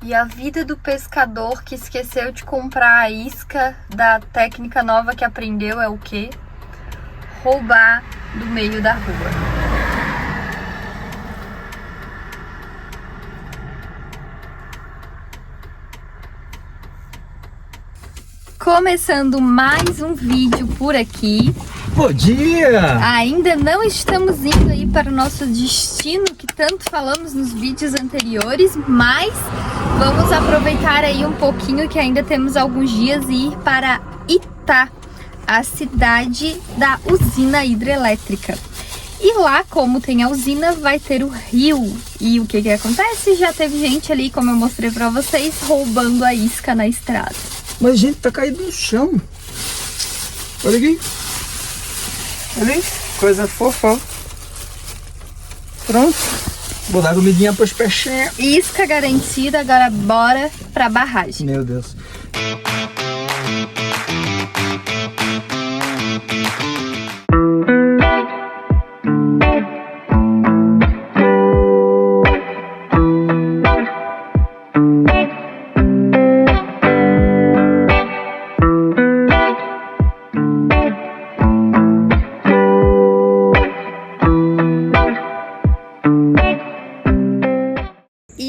E a vida do pescador que esqueceu de comprar a isca da técnica nova que aprendeu é o quê? Roubar do meio da rua. Começando mais um vídeo por aqui. Bom dia! Ainda não estamos indo aí para o nosso destino que tanto falamos nos vídeos anteriores, mas vamos aproveitar aí um pouquinho que ainda temos alguns dias e ir para Itá, a cidade da usina hidrelétrica. E lá, como tem a usina, vai ter o rio. E o que acontece? Já teve gente ali, como eu mostrei para vocês, roubando a isca na estrada. Mas, gente, tá caído no chão. Olha aqui. Olha aí. Coisa fofa. Pronto. Vou dar comidinha pros peixinhos. Isca garantida, agora bora pra barragem. Meu Deus.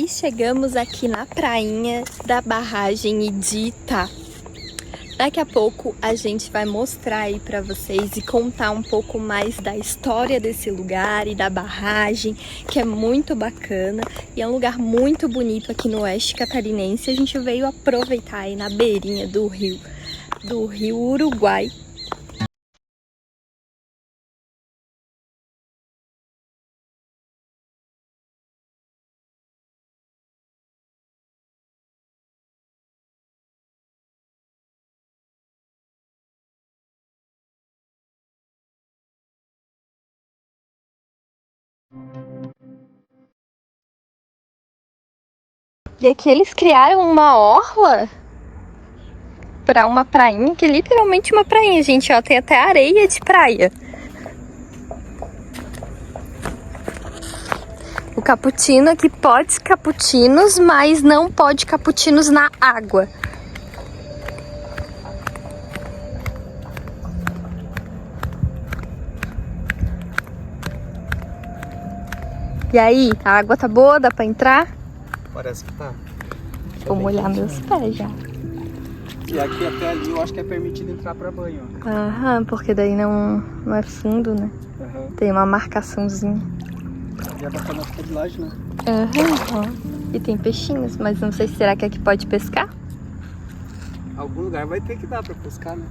Chegamos aqui na prainha da barragem de Itá. Daqui a pouco a gente vai mostrar aí pra vocês e contar um pouco mais da história desse lugar e da barragem, que é muito bacana e é um lugar muito bonito aqui no oeste catarinense. A gente veio aproveitar aí na beirinha do rio Uruguai. E aqui eles criaram uma orla para uma prainha, que é literalmente uma prainha, gente, ó, tem até areia de praia. O cappuccino aqui pode cappuccinos, mas não pode cappuccinos na água. E aí, a água tá boa? Dá pra entrar? Parece que tá. Vou molhar meus pés já. E aqui até ali eu acho que é permitido entrar pra banho, ó. Aham, porque daí não é fundo, né? Aham. Tem uma marcaçãozinha. Já tá falando aqui de laje, né? Aham. E tem peixinhos, mas não sei se será que aqui pode pescar? Algum lugar vai ter que dar pra pescar, né?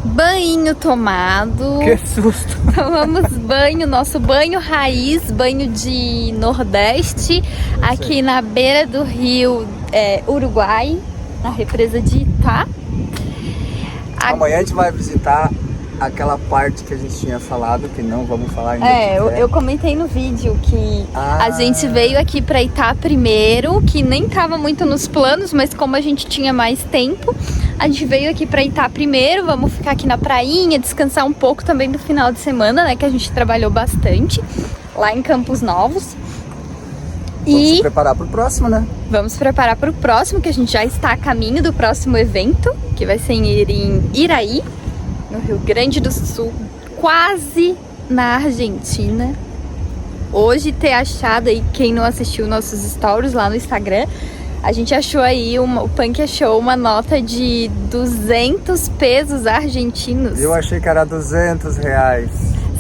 Banho tomado. Que susto! Tomamos banho, nosso banho raiz, banho de Nordeste, aqui na beira do rio Uruguai, na represa de Itá. Amanhã a gente vai visitar aquela parte que a gente tinha falado, que não vamos falar ainda. Eu comentei no vídeo que a gente veio aqui pra Itá primeiro, que nem tava muito nos planos, mas como a gente tinha mais tempo, a gente veio aqui pra Itá primeiro. Vamos ficar aqui na prainha, descansar um pouco também do final de semana, né, que a gente trabalhou bastante lá em Campos Novos. Vamos se preparar pro próximo, né? Vamos se preparar pro próximo, que a gente já está a caminho do próximo evento, que vai ser em Iraí, no Rio Grande do Sul, quase na Argentina. Hoje ter achado aí, quem não assistiu nossos stories lá no Instagram, a gente achou aí, o Punk achou uma nota de 200 pesos argentinos. Eu achei que era R$200.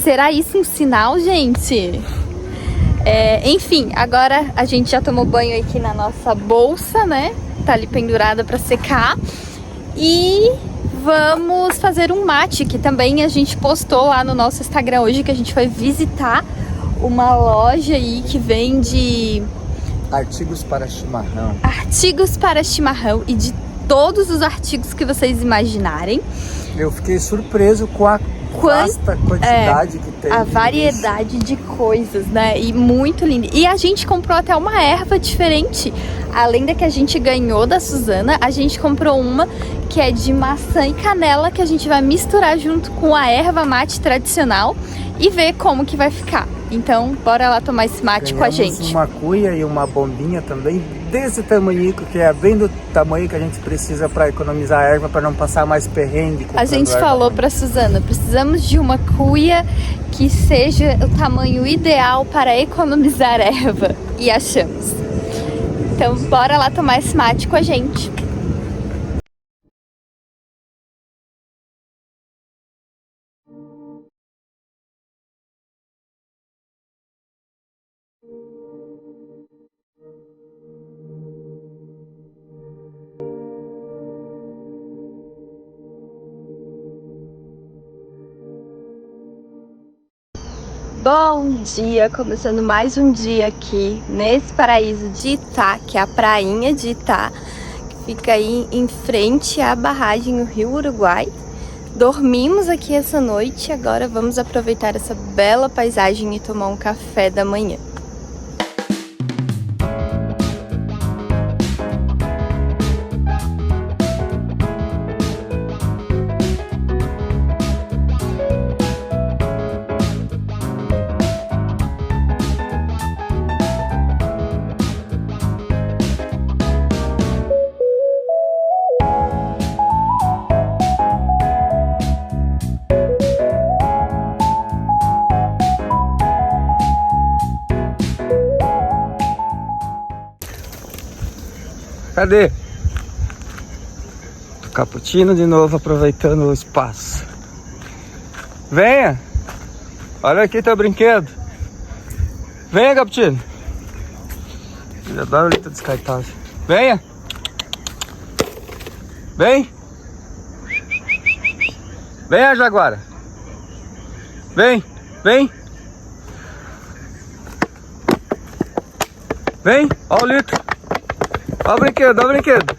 Será isso um sinal, gente? Enfim, agora a gente já tomou banho aqui na nossa bolsa, né? Tá ali pendurada pra secar. E vamos fazer um mate, que também a gente postou lá no nosso Instagram hoje, que a gente foi visitar uma loja aí que vende artigos para chimarrão. Artigos para chimarrão e de todos os artigos que vocês imaginarem. Eu fiquei surpreso com a vasta quantidade que tem. A variedade de coisas, né? E muito lindo. E a gente comprou até uma erva diferente. Além da que a gente ganhou da Suzana, a gente comprou uma que é de maçã e canela, que a gente vai misturar junto com a erva mate tradicional e ver como que vai ficar. Então, bora lá tomar esse mate com a gente. Uma cuia e uma bombinha também desse tamanhico, que é bem do tamanho que a gente precisa para economizar a erva, para não passar mais perrengue. A gente falou para Suzana, precisamos de uma cuia que seja o tamanho ideal para economizar erva. E achamos. Então, bora lá tomar esse mate com a gente. Bom dia, começando mais um dia aqui nesse paraíso de Itá, que é a prainha de Itá, que fica aí em frente à barragem no Rio Uruguai. Dormimos aqui essa noite, agora vamos aproveitar essa bela paisagem e tomar um café da manhã. Cadê? Cappuccino de novo, aproveitando o espaço. Venha! Olha aqui teu brinquedo. Venha, Cappuccino. Eu adoro o litro descartável. Venha! Vem! Venha, Jaguara! Vem! Vem! Vem! Olha o litro! Olha o brinquedo, olha o brinquedo.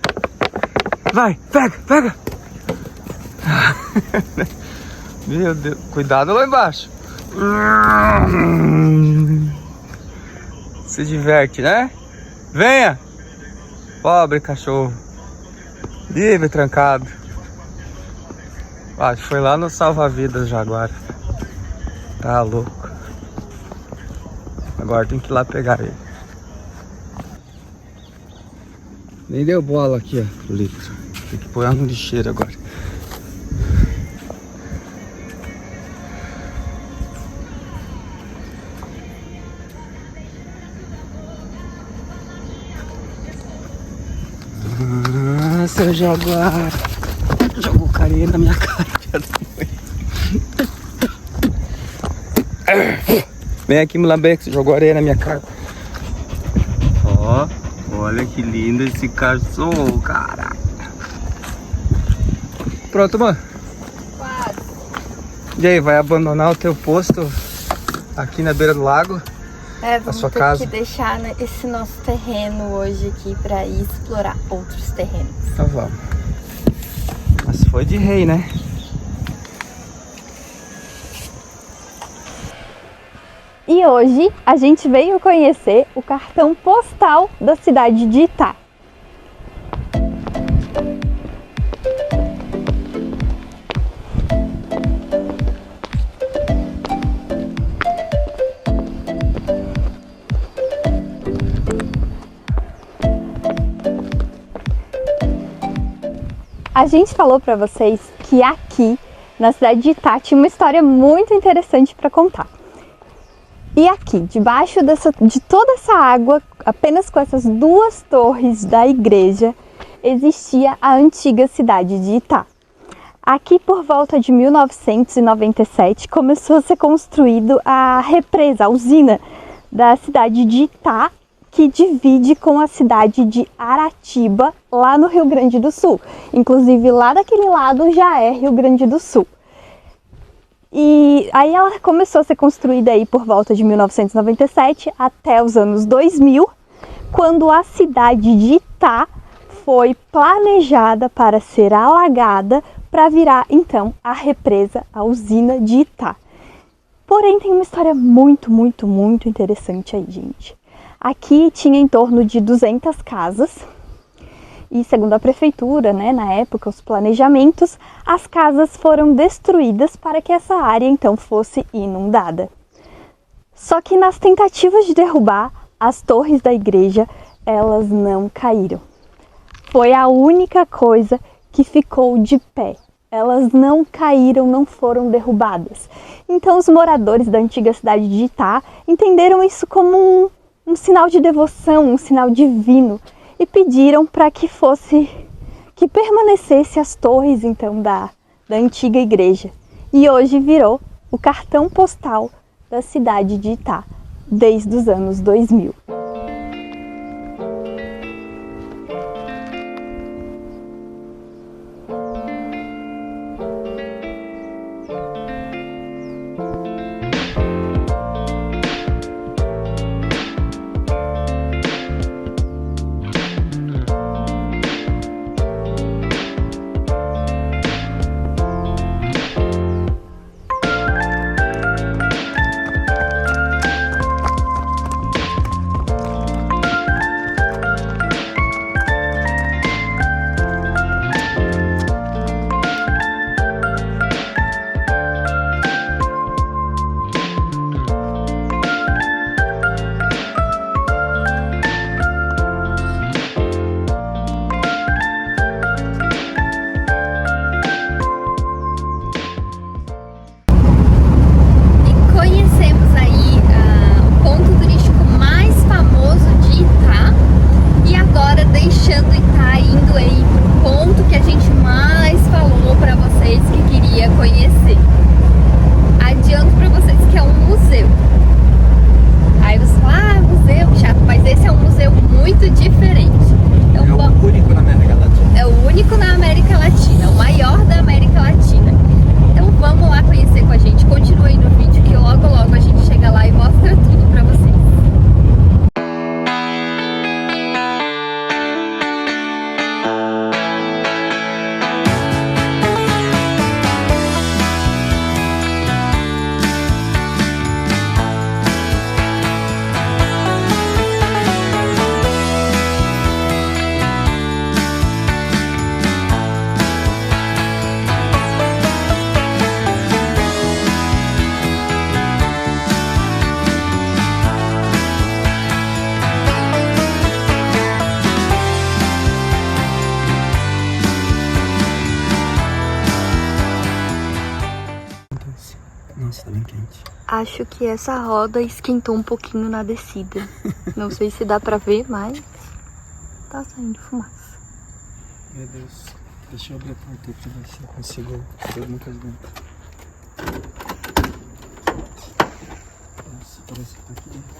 Vai, pega, pega. Meu Deus, cuidado lá embaixo. Se diverte, né? Venha. Pobre cachorro. Livre, trancado. Acho que foi lá no salva-vidas Jaguar. Tá louco. Agora tem que ir lá pegar ele. Nem deu bola aqui, ó, pro litro. Tem que pôr no lixeiro agora. Ah, seu Jaguar. Jogou carinha na minha cara. Vem aqui, Mulambeque, você jogou areia na minha cara. Ó. Olha que lindo esse cachorro, cara. Pronto, mano? Quase. E aí, vai abandonar o teu posto aqui na beira do lago? Vamos sua ter casa? que deixar esse nosso terreno hoje aqui pra ir explorar outros terrenos. Então vamos. Mas foi de rei, né? E hoje a gente veio conhecer o cartão postal da cidade de Itá. A gente falou para vocês que aqui na cidade de Itá tinha uma história muito interessante para contar. E aqui, debaixo de toda essa água, apenas com essas duas torres da igreja, existia a antiga cidade de Itá. Aqui, por volta de 1997, começou a ser construído a represa, a usina da cidade de Itá, que divide com a cidade de Aratiba, lá no Rio Grande do Sul. Inclusive, lá daquele lado já é Rio Grande do Sul. E aí ela começou a ser construída aí por volta de 1997 até os anos 2000, quando a cidade de Itá foi planejada para ser alagada para virar então a represa, a usina de Itá. Porém, tem uma história muito interessante aí, gente. Aqui tinha em torno de 200 casas e, segundo a prefeitura, né, na época, os planejamentos, as casas foram destruídas para que essa área então fosse inundada. Só que nas tentativas de derrubar, as torres da igreja, elas não caíram. Foi a única coisa que ficou de pé. Elas não caíram, não foram derrubadas. Então os moradores da antiga cidade de Itá entenderam isso como um sinal de devoção, um sinal divino, e pediram para que permanecesse as torres então da antiga igreja. E hoje virou o cartão postal da cidade de Itá, desde os anos 2000. Nossa, tá bem quente. Acho que essa roda esquentou um pouquinho na descida. Não sei se dá pra ver, mas tá saindo fumaça. Meu Deus. Deixa eu abrir a porta aqui pra ver se eu consigo ver alguma coisa dentro. Nossa, parece que tá aqui dentro.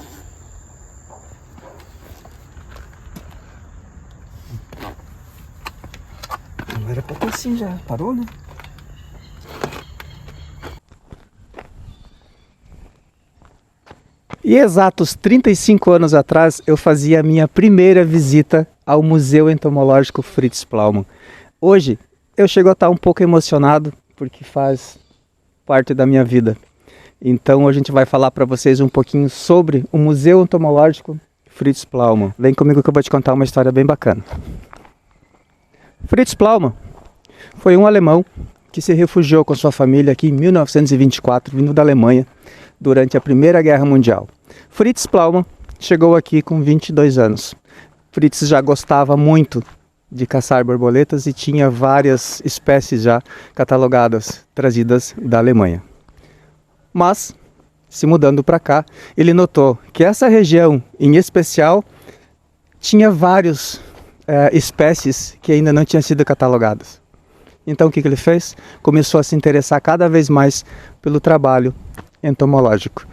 Não era pra ter assim já. Parou, né? E exatos 35 anos atrás, eu fazia a minha primeira visita ao Museu Entomológico Fritz Plaumann. Hoje, eu chego a estar um pouco emocionado, porque faz parte da minha vida. Então, hoje a gente vai falar para vocês um pouquinho sobre o Museu Entomológico Fritz Plaumann. Vem comigo que eu vou te contar uma história bem bacana. Fritz Plaumann foi um alemão que se refugiou com sua família aqui em 1924, vindo da Alemanha, durante a Primeira Guerra Mundial. Fritz Plaumann chegou aqui com 22 anos. Fritz já gostava muito de caçar borboletas e tinha várias espécies já catalogadas, trazidas da Alemanha. Mas, se mudando para cá, ele notou que essa região, em especial, tinha várias espécies que ainda não tinham sido catalogadas. Então o que ele fez? Começou a se interessar cada vez mais pelo trabalho entomológico.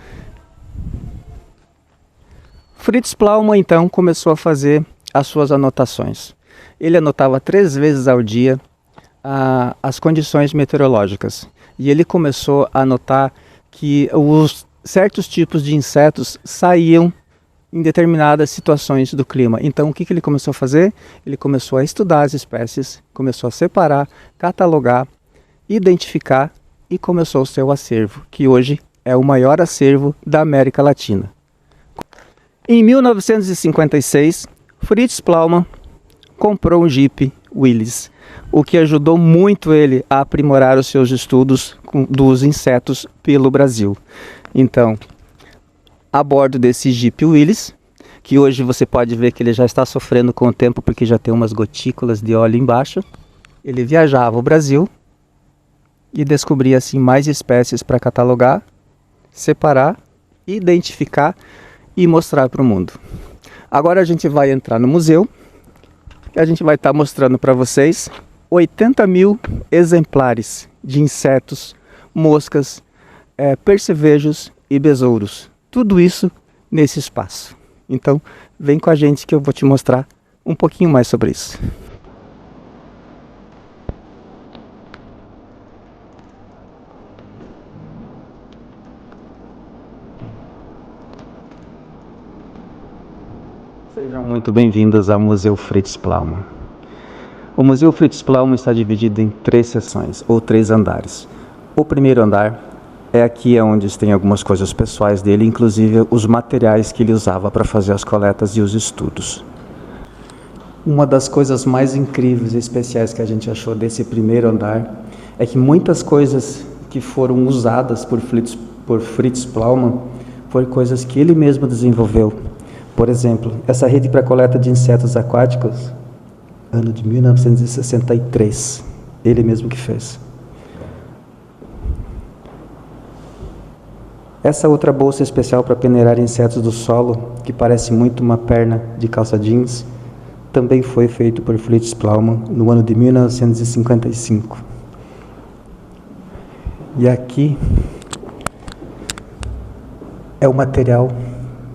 Fritz Plaumann então começou a fazer as suas anotações. Ele anotava 3 vezes ao dia as condições meteorológicas. E ele começou a notar que os certos tipos de insetos saíam em determinadas situações do clima. Então o que ele começou a fazer? Ele começou a estudar as espécies, começou a separar, catalogar, identificar e começou o seu acervo, que hoje é o maior acervo da América Latina. Em 1956, Fritz Plaumann comprou um Jeep Willys, o que ajudou muito ele a aprimorar os seus estudos dos insetos pelo Brasil. Então, a bordo desse Jeep Willys, que hoje você pode ver que ele já está sofrendo com o tempo porque já tem umas gotículas de óleo embaixo, ele viajava o Brasil e descobria assim mais espécies para catalogar, separar, identificar e mostrar para o mundo. Agora a gente vai entrar no museu e a gente vai estar mostrando para vocês 80 mil exemplares de insetos, moscas, percevejos e besouros. Tudo isso nesse espaço. Então vem com a gente que eu vou te mostrar um pouquinho mais sobre isso. Sejam muito bem-vindos ao Museu Fritz Plaumann. O Museu Fritz Plaumann está dividido em 3 seções, ou 3 andares. O primeiro andar é aqui onde tem algumas coisas pessoais dele, inclusive os materiais que ele usava para fazer as coletas e os estudos. Uma das coisas mais incríveis e especiais que a gente achou desse primeiro andar é que muitas coisas que foram usadas por Fritz Plaumann foram coisas que ele mesmo desenvolveu. Por exemplo, essa rede para coleta de insetos aquáticos, ano de 1963, ele mesmo que fez. Essa outra bolsa especial para peneirar insetos do solo, que parece muito uma perna de calça jeans, também foi feito por Fritz Plaumann no ano de 1955. E aqui é o material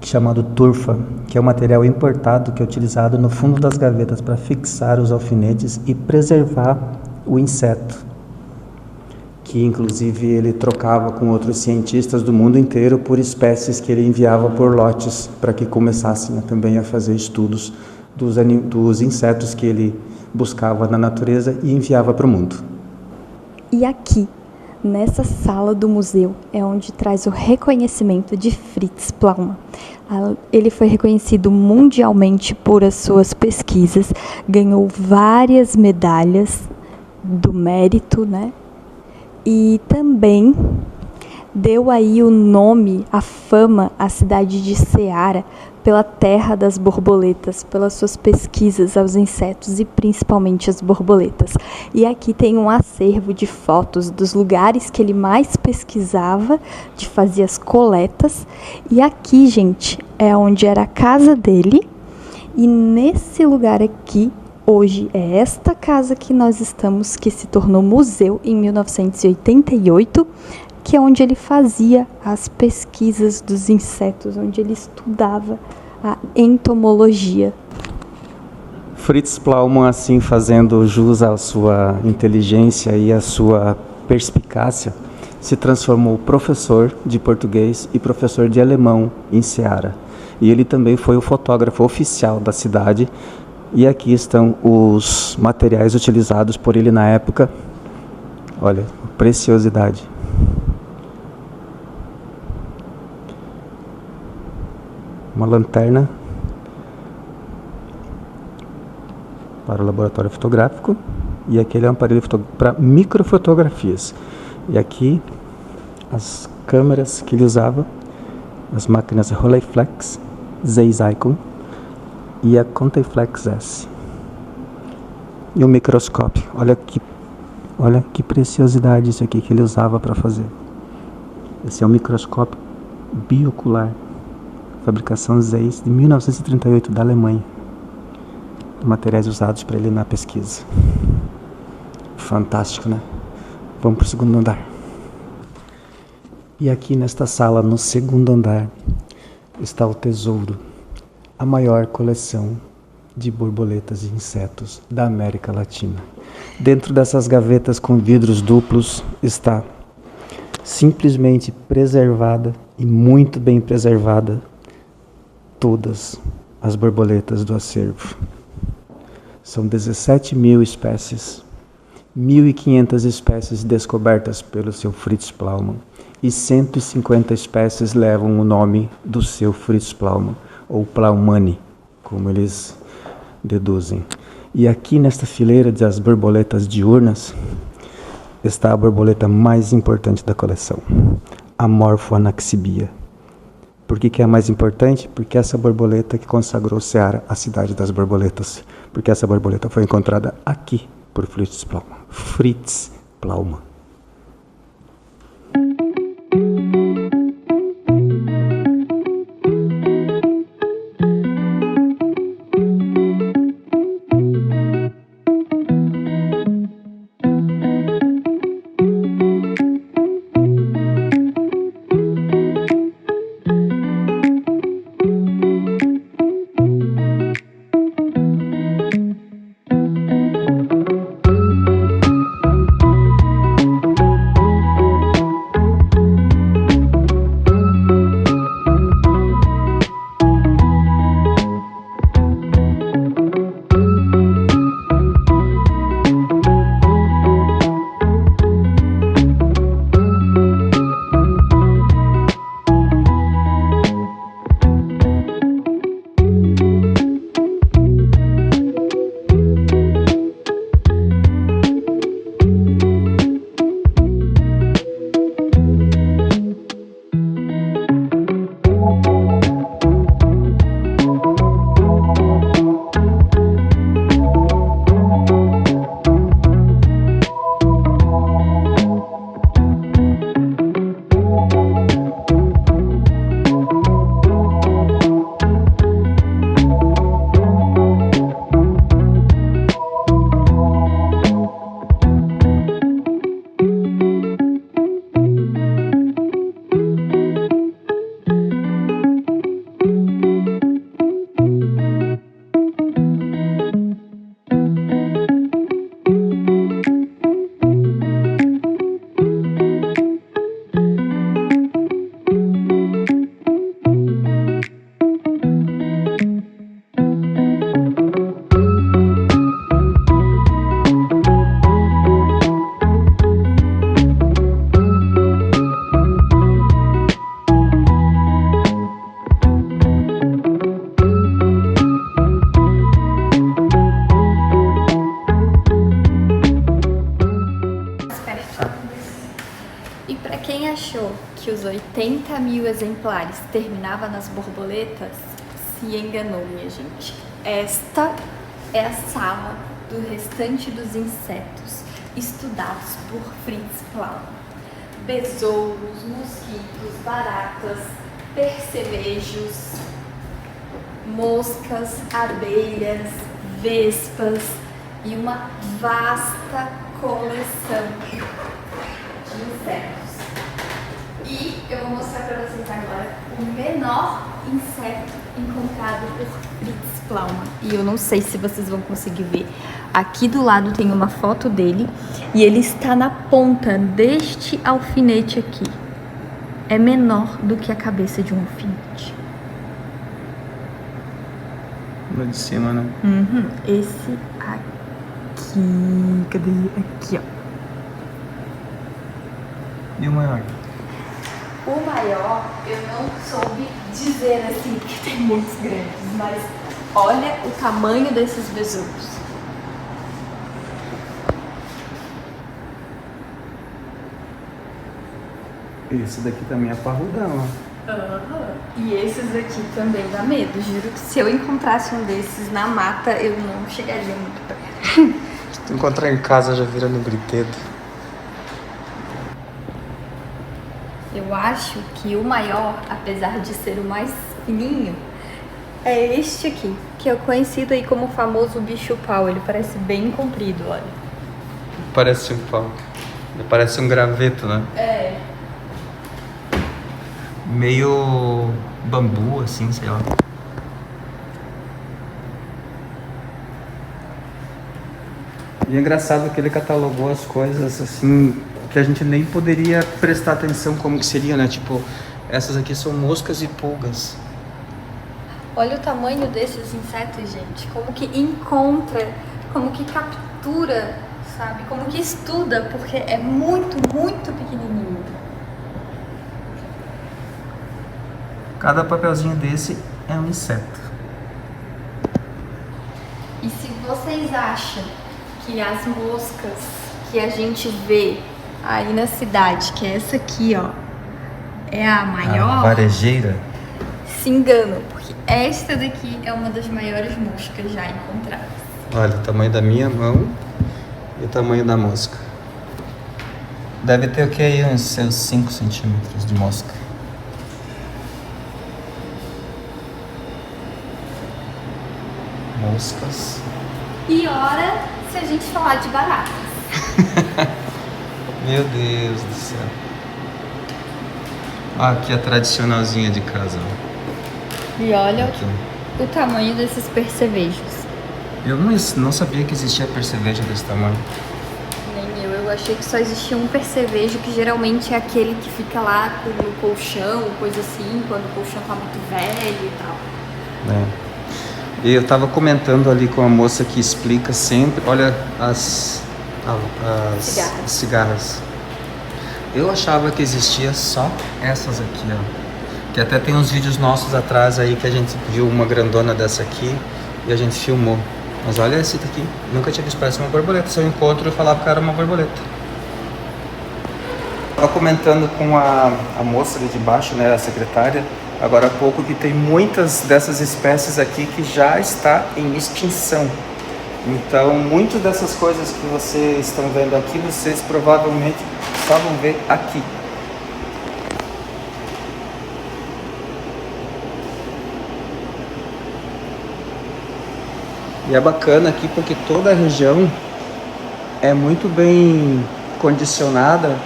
chamado turfa, que é um material importado que é utilizado no fundo das gavetas para fixar os alfinetes e preservar o inseto, que inclusive ele trocava com outros cientistas do mundo inteiro por espécies que ele enviava por lotes para que começassem também a fazer estudos dos insetos que ele buscava na natureza e enviava para o mundo. E aqui, nessa sala do museu, é onde traz o reconhecimento de Fritz Plaumann. Ele foi reconhecido mundialmente por as suas pesquisas, ganhou várias medalhas do mérito, né? E também deu aí o nome, a fama à cidade de Ceará pela terra das borboletas, pelas suas pesquisas aos insetos e principalmente as borboletas. E aqui tem um acervo de fotos dos lugares que ele mais pesquisava, de fazer as coletas. E aqui, gente, é onde era a casa dele. E nesse lugar aqui, hoje, é esta casa que nós estamos, que se tornou museu em 1988, que é onde ele fazia as pesquisas dos insetos, onde ele estudava a entomologia. Fritz Plaumann, assim, fazendo jus à sua inteligência e à sua perspicácia, se transformou professor de português e professor de alemão em Ceará. E ele também foi o fotógrafo oficial da cidade. E aqui estão os materiais utilizados por ele na época. Olha, preciosidade. Uma lanterna para o laboratório fotográfico. E aquele é um aparelho para microfotografias. E aqui as câmeras que ele usava, as máquinas Rolleiflex, Zeiss Icon e a Conteiflex S. E o microscópio. Olha que preciosidade isso aqui que ele usava para fazer. Esse é um microscópio biocular. Fabricação Zeiss de 1938 da Alemanha. Materiais usados para ele na pesquisa. Fantástico, né? Vamos para o segundo andar. E aqui nesta sala, no segundo andar, está o tesouro. a maior coleção de borboletas e insetos da América Latina. Dentro dessas gavetas com vidros duplos está simplesmente preservada e muito bem preservada todas as borboletas do acervo. São 17.000 espécies, 1.500 espécies descobertas pelo seu Fritz Plaumann e 150 espécies levam o nome do seu Fritz Plaumann, ou Plaumani, como eles deduzem. E aqui nesta fileira das borboletas diurnas está a borboleta mais importante da coleção, a Morphoanaxibia. Por que é a mais importante? Porque essa borboleta que consagrou Ceará, a cidade das borboletas, porque essa borboleta foi encontrada aqui por Fritz Plaumann. Fritz Plaumann. E para quem achou que os 80.000 exemplares terminava nas borboletas, se enganou, minha gente. Esta é a sala do restante dos insetos estudados por Fritz Plaumann. Besouros, mosquitos, baratas, percevejos, moscas, abelhas, vespas e uma vasta coleção de insetos. E eu vou mostrar para vocês agora o menor inseto encontrado por Fritz Plaumann. E eu não sei se vocês vão conseguir ver. Aqui do lado tem uma foto dele e ele está na ponta deste alfinete aqui. É menor do que a cabeça de um alfinete. Lá de cima, né? Uhum. Esse aqui... Cadê? Aqui, ó. E o maior? O maior, eu não soube dizer assim, porque tem muitos grandes, mas olha o tamanho desses besouros. Esse daqui também é parrudão, ó. E esses aqui também dá medo, juro que se eu encontrasse um desses na mata, eu não chegaria muito perto. Se tu encontrar em casa, já vira no brinquedo. Eu acho que o maior, apesar de ser o mais fininho, é este aqui, que é conhecido aí como o famoso bicho-pau. Ele parece bem comprido, olha. Parece um pau. Parece um graveto, né? É. Meio bambu, assim, sei lá. E é engraçado que ele catalogou as coisas assim que a gente nem poderia prestar atenção como que seria, né? Tipo, essas aqui são moscas e pulgas. Olha o tamanho desses insetos, gente. Como que encontra, como que captura, sabe? Como que estuda, porque é muito, muito pequenininho. Cada papelzinho desse é um inseto. E se vocês acham que as moscas que a gente vê aí na cidade, que é essa aqui, ó, é a maior, A varejeira. se enganam, porque esta daqui é uma das maiores moscas já encontradas. Olha o tamanho da minha mão e o tamanho da mosca. Deve ter o que aí? Uns seus 5 centímetros de mosca. Moscas. E ora, se a gente falar de baratas. Meu Deus do céu. Ah, aqui a tradicionalzinha de casa. Ó. E olha Aqui. o tamanho desses percevejos. Eu não sabia que existia percevejo desse tamanho. Nem eu achei que só existia um percevejo, que geralmente é aquele que fica lá no colchão, coisa assim, quando o colchão tá muito velho e tal. É. E eu tava comentando ali com a moça que explica sempre, olha as cigarras. Eu achava que existia só essas aqui, ó. Que até tem uns vídeos nossos atrás aí que a gente viu uma grandona dessa aqui e a gente filmou. Mas olha esse daqui, nunca tinha visto, parece uma borboleta. Se eu encontro, eu falava que era uma borboleta. Tava comentando com a moça ali de baixo, né, a secretária, agora há pouco, que tem muitas dessas espécies aqui que já está em extinção. Então, muitas dessas coisas que vocês estão vendo aqui, vocês provavelmente só vão ver aqui. E é bacana aqui porque toda a região é muito bem condicionada,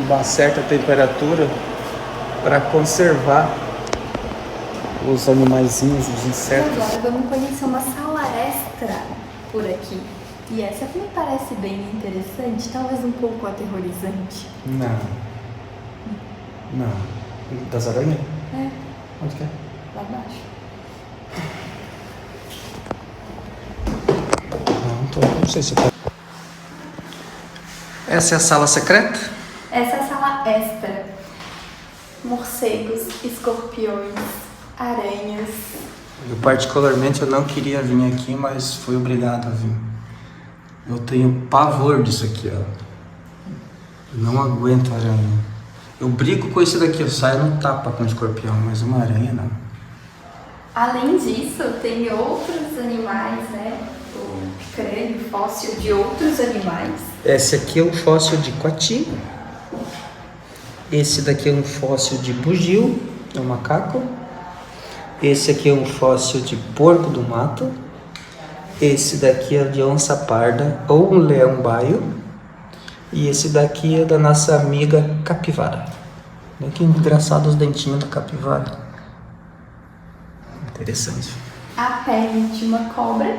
uma certa temperatura, para conservar os animaizinhos, os insetos. Agora vamos conhecer uma sala extra por aqui. E essa me parece bem interessante, talvez um pouco aterrorizante. Não. Das aranhas? É, Onde que é? lá embaixo. Não sei se tá. Essa é a sala secreta? Essa é a sala extra. Morcegos, escorpiões, aranhas. Eu particularmente eu não queria vir aqui, mas fui obrigado a vir. Eu tenho pavor disso aqui, ó. Eu não aguento aranha. Eu brigo com isso daqui, eu saio no tapa com escorpião, mas uma aranha não. Além disso, tem outros animais, né? O crânio fóssil de outros animais. Esse aqui é um fóssil de coati. Esse daqui é um fóssil de bugio, é um macaco. Esse aqui é um fóssil de porco do mato. Esse daqui é de onça parda ou um leão-baio. E esse daqui é da nossa amiga capivara. Olha que engraçado os dentinhos da capivara. Interessante. A pele de uma cobra.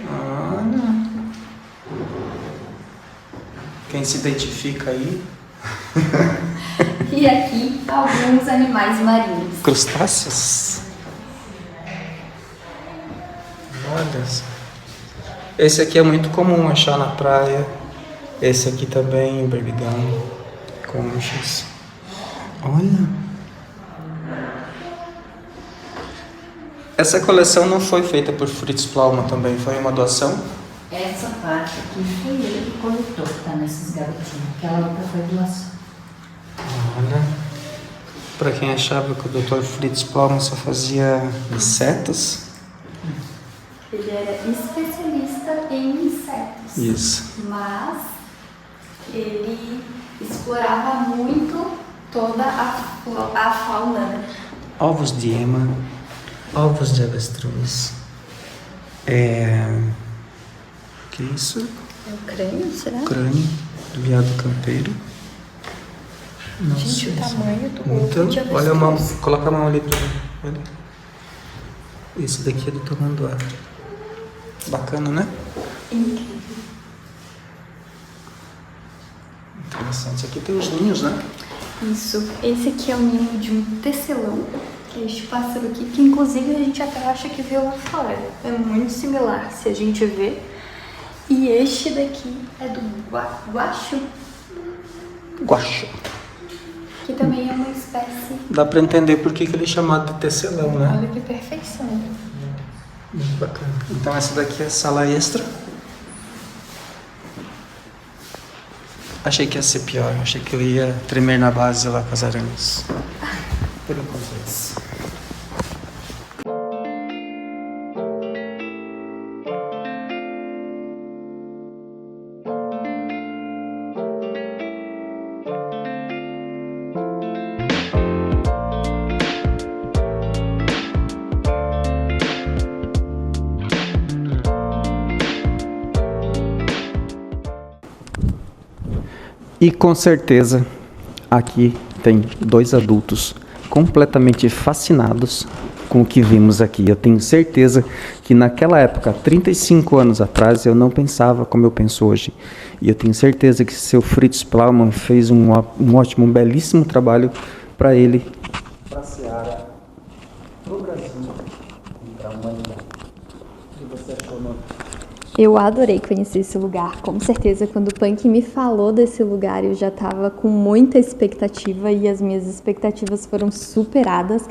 Olha. Quem se identifica aí? E aqui alguns animais marinhos. Crustáceos. Olha só. Esse aqui é muito comum achar na praia. Esse aqui também, berbigão, conchas. Olha. Essa coleção não foi feita por Fritz Plaumann também, foi uma doação? Essa parte aqui foi ele que coletou, que tá nesses gavetinhos. Aquela outra foi doação. Olha. Pra quem achava que o Dr. Fritz Plaumann só fazia insetos. Ele era especialista em insetos. Isso. Mas ele explorava muito toda a fauna, né? Ovos de ema, ovos de avestruz. Que isso? É o crânio, será? Crânio do veado campeiro. Nossa, Gente, o isso. tamanho do Muito. ovo de Olha a mão, avestruz. coloca a mão ali pra mim. Olha. Esse daqui é do tamanduá. Bacana, né? Incrível. Interessante. Isso aqui tem os ninhos, né? Isso. Esse aqui é o ninho de um tecelão, que é este pássaro aqui, que inclusive a gente até acha que veio lá fora. É muito similar, se a gente vê. E este daqui é do guacho, Guacho. que também é uma espécie. Dá pra entender por que ele é chamado de tecelão, né? Olha que perfeição. Muito bacana. Então essa daqui é a sala extra. Achei que ia ser pior. Achei que eu ia tremer na base lá com as aranhas. Por enquanto é isso. E com certeza aqui tem dois adultos completamente fascinados com o que vimos aqui. Eu tenho certeza que naquela época, 35 anos atrás, eu não pensava como eu penso hoje. E eu tenho certeza que seu Fritz Plaumann fez um ótimo, um belíssimo trabalho para ele, para a Seara, para o Brasil e para a humanidade. O que você achou, Nona? Eu adorei conhecer esse lugar. Com certeza, quando o Punk me falou desse lugar, eu já estava com muita expectativa e as minhas expectativas foram superadas,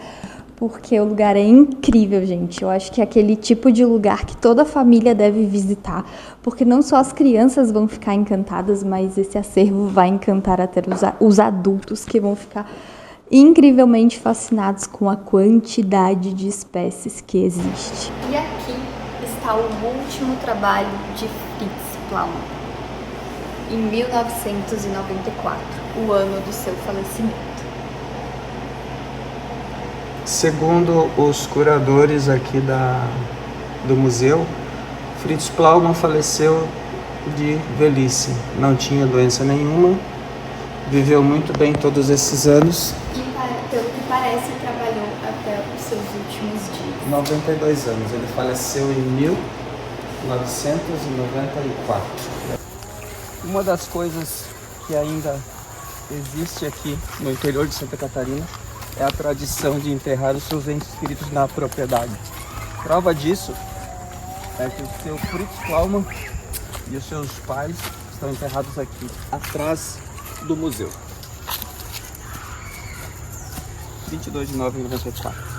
porque o lugar é incrível, gente. Eu acho que é aquele tipo de lugar que toda família deve visitar, porque não só as crianças vão ficar encantadas, mas esse acervo vai encantar até os adultos, que vão ficar incrivelmente fascinados com a quantidade de espécies que existe. E aqui está o último trabalho de Fritz Plaumann, em 1994, o ano do seu falecimento. Segundo os curadores aqui do museu, Fritz Plaumann faleceu de velhice. Não tinha doença nenhuma, viveu muito bem todos esses anos. E, pelo que parece, trabalhou até os seus últimos dias. 92 anos, ele faleceu em 1994. Uma das coisas que ainda existe aqui no interior de Santa Catarina é a tradição de enterrar os seus entes queridos na propriedade. Prova disso é que o seu Fritz Plaumann e os seus pais estão enterrados aqui, atrás do museu. 22 de 9 de 94.